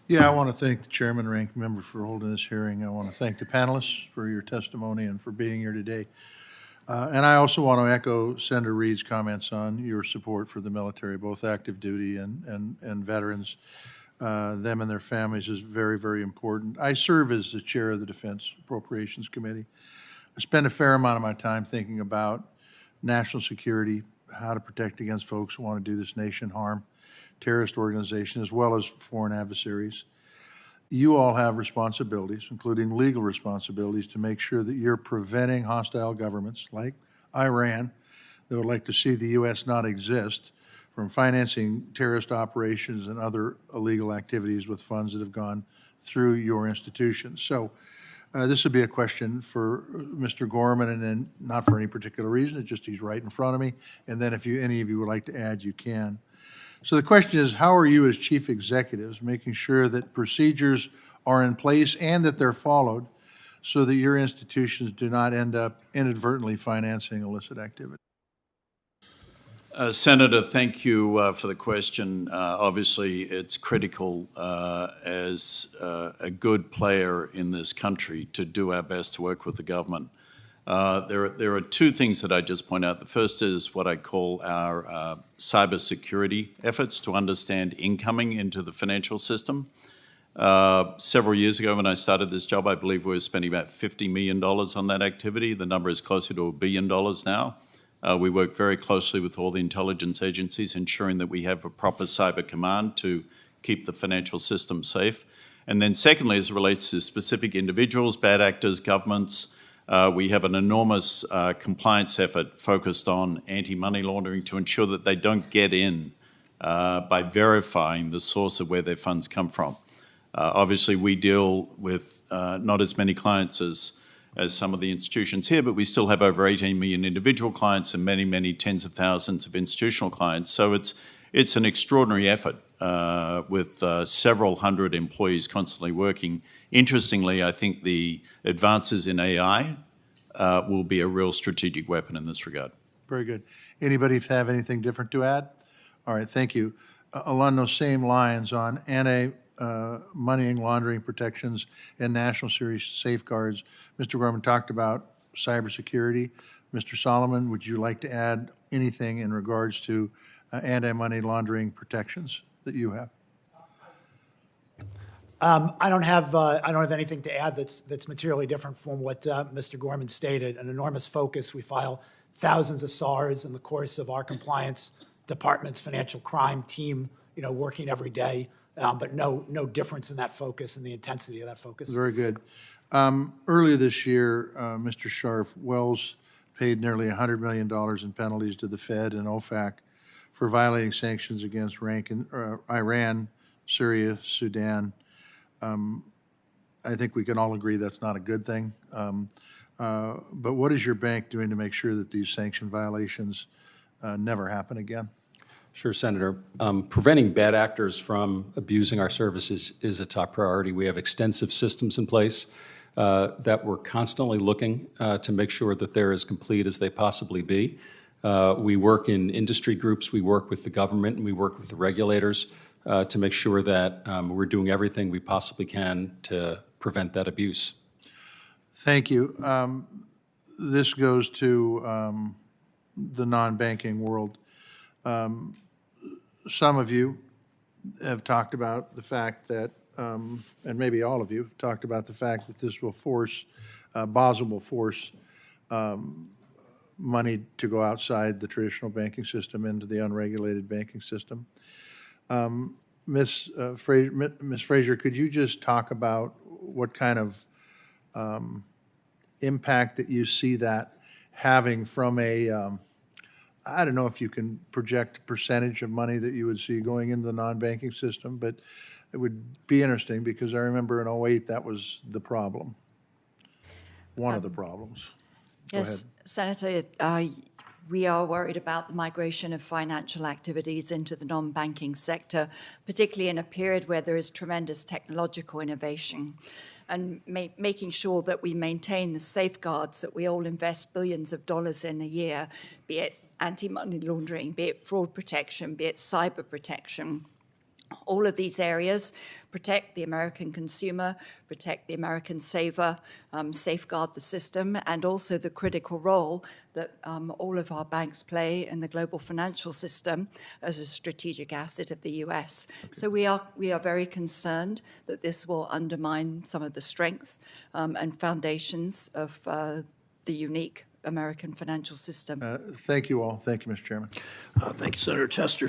Yeah, I want to thank the chairman and ranking member for holding this hearing. I want to thank the panelists for your testimony and for being here today. And I also want to echo Senator Reed's comments on your support for the military, both active duty and veterans. Them and their families is very, very important. I serve as the chair of the Defense Appropriations Committee. I spend a fair amount of my time thinking about national security, how to protect against folks who want to do this nation harm, terrorist organizations, as well as foreign adversaries. You all have responsibilities, including legal responsibilities, to make sure that you're preventing hostile governments like Iran that would like to see the U.S. not exist from financing terrorist operations and other illegal activities with funds that have gone through your institutions. So this would be a question for Mr. Gorman, and then not for any particular reason, it's just he's right in front of me. And then if any of you would like to add, you can. So the question is, how are you as chief executives making sure that procedures are in place and that they're followed so that your institutions do not end up inadvertently financing illicit activity? Senator, thank you for the question. Obviously, it's critical as a good player in this country to do our best to work with the government. There are two things that I just point out. The first is what I call our cybersecurity efforts to understand incoming into the financial system. Several years ago when I started this job, I believe we were spending about $50 million on that activity. The number is closer to $1 billion now. We work very closely with all the intelligence agencies, ensuring that we have a proper cyber command to keep the financial system safe. And then secondly, as it relates to specific individuals, bad actors, governments, we have an enormous compliance effort focused on anti-money laundering to ensure that they don't get in by verifying the source of where their funds come from. Obviously, we deal with not as many clients as some of the institutions here, but we still have over 18 million individual clients and many, many tens of thousands of institutional clients. So it's an extraordinary effort with several hundred employees constantly working. Interestingly, I think the advances in AI will be a real strategic weapon in this regard. Very good. Anybody have anything different to add? All right, thank you. Along those same lines, on anti-money laundering protections and national security safeguards, Mr. Gorman talked about cybersecurity. Mr. Solomon, would you like to add anything in regards to anti-money laundering protections that you have? I don't have anything to add that's materially different from what Mr. Gorman stated. An enormous focus. We file thousands of SARs in the course of our compliance department's financial crime team, working every day, but no difference in that focus and the intensity of that focus. Very good. Earlier this year, Mr. Scharf, Wells paid nearly $100 million in penalties to the Fed and OFAC for violating sanctions against Iran, Syria, Sudan. I think we can all agree that's not a good thing. But what is your bank doing to make sure that these sanction violations never happen again? Sure, Senator. Preventing bad actors from abusing our services is a top priority. We have extensive systems in place that we're constantly looking to make sure that they're as complete as they possibly be. We work in industry groups, we work with the government, and we work with the regulators to make sure that we're doing everything we possibly can to prevent that abuse. Thank you. This goes to the non-banking world. Some of you have talked about the fact that, and maybe all of you have talked about the fact that this will force, Basel will force money to go outside the traditional banking system into the unregulated banking system. Ms. Fraser, could you just talk about what kind of impact that you see that having from a, I don't know if you can project a percentage of money that you would see going into the non-banking system, but it would be interesting because I remember in 2008 that was the problem, one of the problems. Yes, Senator, we are worried about the migration of financial activities into the non-banking sector, particularly in a period where there is tremendous technological innovation, and making sure that we maintain the safeguards that we all invest billions of dollars in a year, be it anti-money laundering, be it fraud protection, be it cyber protection. All of these areas protect the American consumer, protect the American saver, safeguard the system, and also the critical role that all of our banks play in the global financial system as a strategic asset of the U.S. So we are very concerned that this will undermine some of the strength and foundations of the unique American financial system. Thank you all. Thank you, Mr. Chairman. Thank you, Senator Tester.